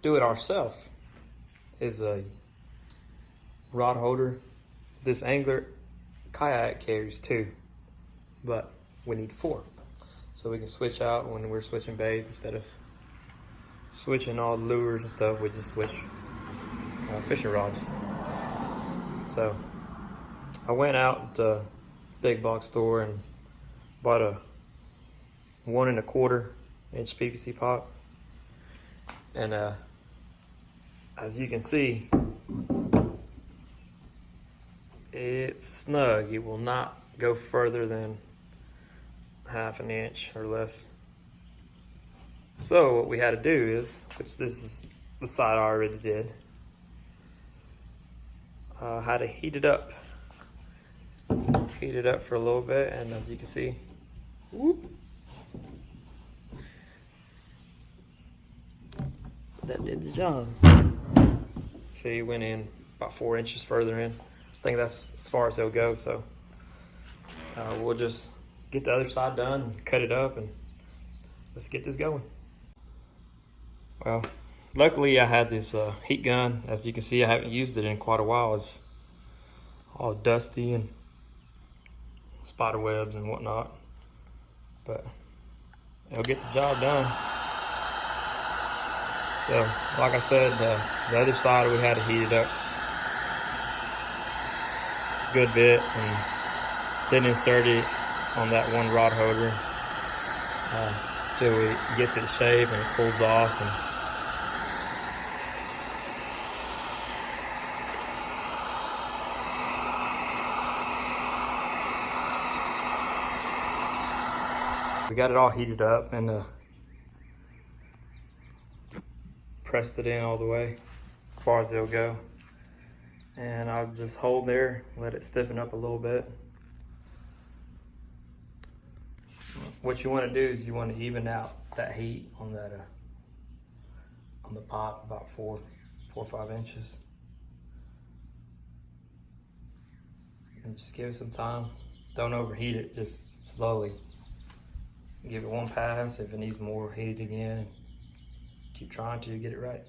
do it ourselves is a rod holder. This angler kayak carries 2, but we need 4. So we can switch out when we're switching baits. Instead of switching all the lures and stuff, we just switch fishing rods. So I went out to the big box store and bought a 1 1/4 inch PVC pop. And as you can see, it's snug. It will not go further than 1/2 inch or less. So what we had to do is, which this is the side I already did, had to heat it up. Heat it up for a little bit, and as you can see, whoop, that did the job. See, it went in about 4 inches further in. I think that's as far as it'll go. So we'll just get the other side done and cut it up, and let's get this going. Well, luckily I had this heat gun. As you can see, I haven't used it in quite a while. It's all dusty and spider webs and whatnot, but it'll get the job done. So, like I said, the other side we had to heat it up a good bit, and then insert it on that one rod holder till we get to the shape and it cools off. And we got it all heated up and pressed it in all the way as far as it'll go. And I'll just hold there, let it stiffen up a little bit. What you want to do is you want to even out that heat on that on the pop about 4 or 5 inches. And just give it some time. Don't overheat it, just slowly. Give it one pass. If it needs more, heat it again. Keep trying till you get it right.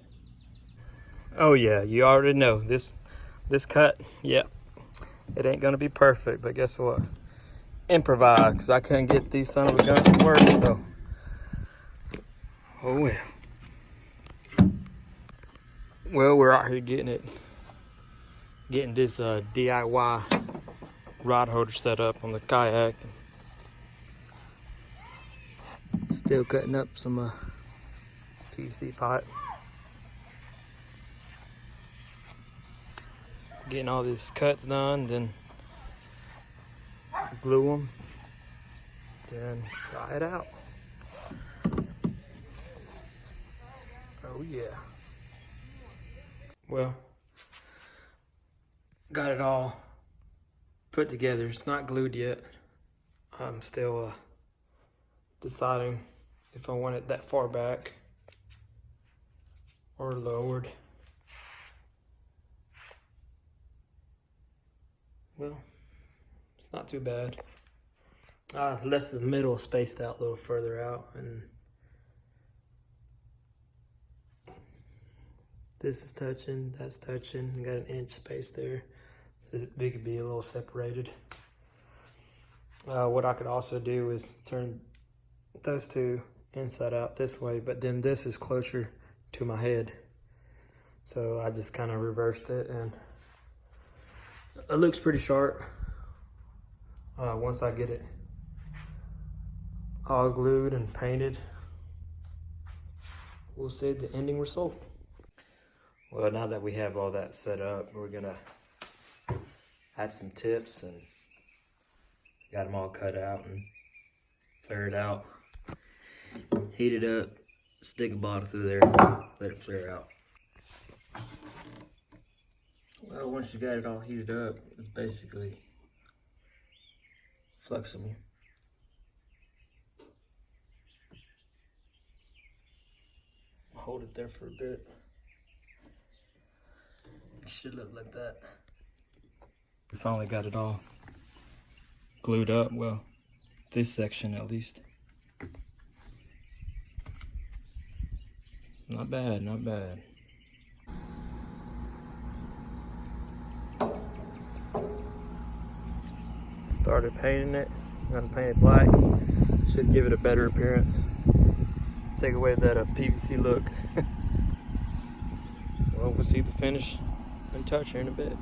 Oh yeah, you already know this cut. Yep, it ain't gonna be perfect, but guess what? Improvise, because I couldn't get these son of a guns to work. So, oh well. Well, we're out here getting this DIY rod holder set up on the kayak. Still cutting up some PVC pipe. Getting all these cuts done, then glue them, then try it out. Oh yeah. Well, got it all put together. It's not glued yet. I'm still deciding if I want it that far back or lowered. Well, it's not too bad. I left the middle spaced out a little further out, and this is touching, that's touching. Got an inch space there, so it could be a little separated. What I could also do is turn those two inside out this way, but then this is closer to my head. So I just kind of reversed it, and it looks pretty sharp. Once I get it all glued and painted, we'll see the ending result. Well, now that we have all that set up, we're gonna add some tips, and got them all cut out and flared out. Heat it up, stick a bottle through there, let it flare out. Well, once you got it all heated up, it's basically flexible. Hold it there for a bit. It should look like that. We finally got it all glued up. Well, this section at least. Not bad, not bad. Started painting it. I'm gonna paint it black. Should give it a better appearance. Take away that PVC look. Well, we'll see the finish and touch here in a bit.